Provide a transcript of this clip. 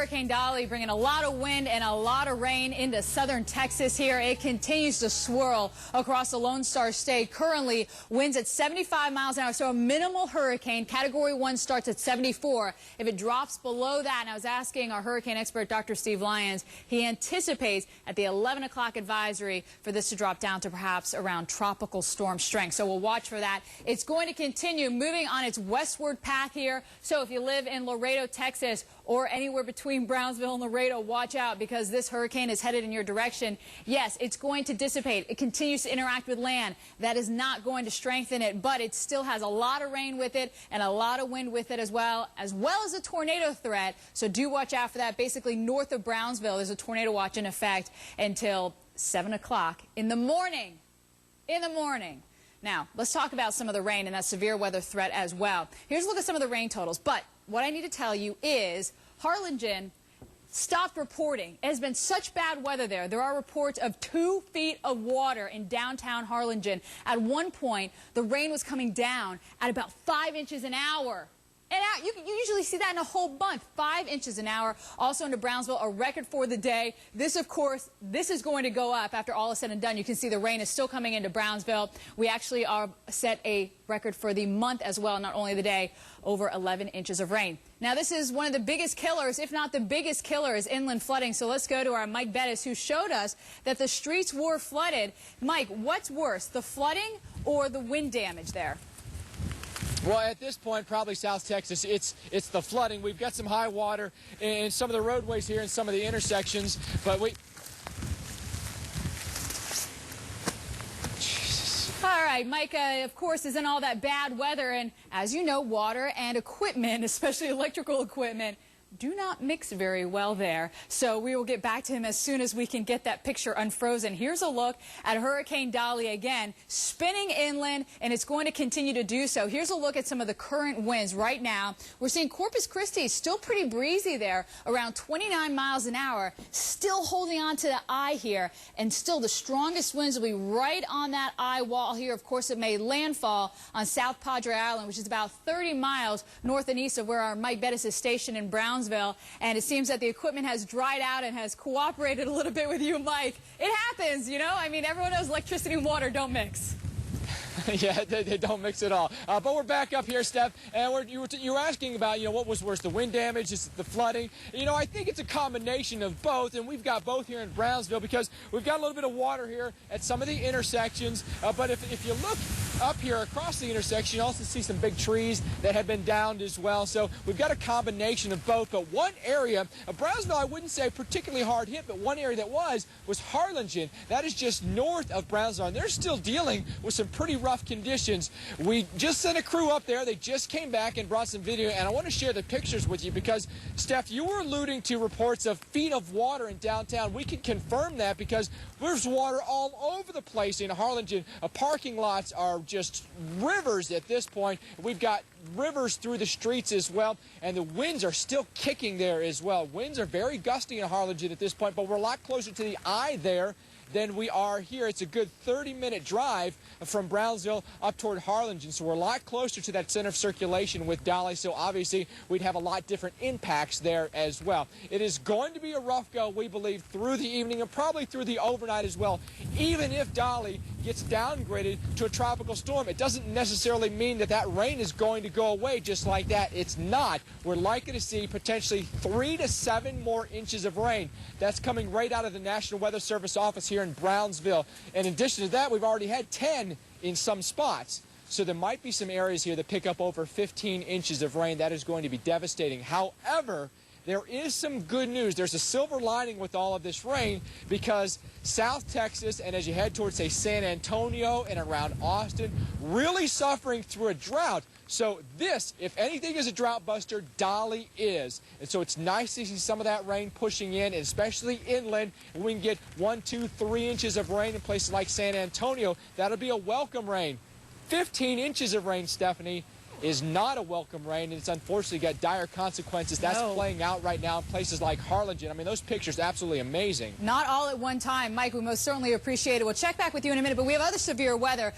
Hurricane Dolly bringing a lot of wind and a lot of rain into southern Texas here. It continues to swirl across the Lone Star State. Currently, winds at 75 miles an hour, so a minimal hurricane. Category 1 starts at 74. If it drops below that, and I was asking our hurricane expert, Dr. Steve Lyons, he anticipates at the 11 o'clock advisory for this to drop down to perhaps around tropical storm strength. So we'll watch for that. It's going to continue moving on its westward path here. So if you live in Laredo, Texas, or anywhere between Brownsville and Laredo, watch out because this hurricane is headed in your direction. Yes, it's going to dissipate. It continues to interact with land. That is not going to strengthen it, but it still has a lot of rain with it and a lot of wind with it as well as a tornado threat. So do watch out for that. Basically, north of Brownsville, there's a tornado watch in effect until 7 o'clock in the morning. Now, let's talk about some of the rain and that severe weather threat as well. Here's a look at some of the rain totals. But what I need to tell you is Harlingen stopped reporting. It has been such bad weather there. There are reports of 2 feet of water in downtown Harlingen. At one point, the rain was coming down at about 5 inches an hour. And you usually see that in a whole month, 5 inches an hour. Also into Brownsville, a record for the day. This, of course, this is going to go up after all is said and done. You can see the rain is still coming into Brownsville. We actually are set a record for the month as well, not only the day, over 11 inches of rain. Now, this is one of the biggest killers, if not the biggest killer, is inland flooding. So let's go to our Mike Bettis, who showed us that the streets were flooded. Mike, what's worse, the flooding or the wind damage there? Well, at this point, probably South Texas, it's the flooding. We've got some high water in some of the roadways here and some of the intersections, but All right, Mike, of course, is in all that bad weather, and as you know, water and equipment, especially electrical equipment, do not mix very well there. So we will get back to him as soon as we can get that picture unfrozen. Here's a look at Hurricane Dolly again, spinning inland, and it's going to continue to do so. Here's a look at some of the current winds right now. We're seeing Corpus Christi still pretty breezy there, around 29 miles an hour, still holding on to the eye here, and still the strongest winds will be right on that eye wall here. Of course, it made landfall on South Padre Island, which is about 30 miles north and east of where our Mike Bettis is stationed in Brownsville. And it seems that the equipment has dried out and has cooperated a little bit with you, Mike. It happens, you know? I mean, everyone knows electricity and water don't mix. Yeah, they don't mix at all. But we're back up here, Steph, and you were asking about, what was worse, the wind damage, the flooding. I think it's a combination of both, and we've got both here in Brownsville because we've got a little bit of water here at some of the intersections. But if you look up here across the intersection, you also see some big trees that have been downed as well. So we've got a combination of both. But one area of Brownsville, I wouldn't say particularly hard hit, but one area that was Harlingen. That is just north of Brownsville, and they're still dealing with some pretty rough conditions. We just sent a crew up there. They just came back and brought some video, and I want to share the pictures with you because, Steph, you were alluding to reports of feet of water in downtown. We can confirm that because there's water all over the place in Harlingen. Parking lots are just rivers at this point. We've got rivers through the streets as well, and the winds are still kicking there as well. Winds are very gusty in Harlingen at this point, but we're a lot closer to the eye there than we are here. It's a good 30-minute drive from Brownsville up toward Harlingen, so we're a lot closer to that center of circulation with Dolly, so obviously we'd have a lot different impacts there as well. It is going to be a rough go, we believe, through the evening and probably through the overnight as well. Even if Dolly gets downgraded to a tropical storm, it doesn't necessarily mean that rain is going to go away just like that. It's not. We're likely to see potentially 3 to 7 more inches of rain. That's coming right out of the National Weather Service office here in Brownsville. In addition to that, we've already had 10 in some spots. So there might be some areas here that pick up over 15 inches of rain. That is going to be devastating. However, there is some good news. There's a silver lining with all of this rain because South Texas, and as you head towards, say, San Antonio and around Austin, really suffering through a drought. So this, if anything, is a drought buster, Dolly is. And so it's nice to see some of that rain pushing in, and especially inland. We can get 1, 2, 3 inches of rain in places like San Antonio. That'll be a welcome rain. 15 inches of rain, Stephanie, is not a welcome rain, and it's unfortunately got dire consequences. That's playing out right now in places like Harlingen. I mean, those pictures absolutely amazing. Not all at one time. Mike, we most certainly appreciate it. We'll check back with you in a minute, but we have other severe weather.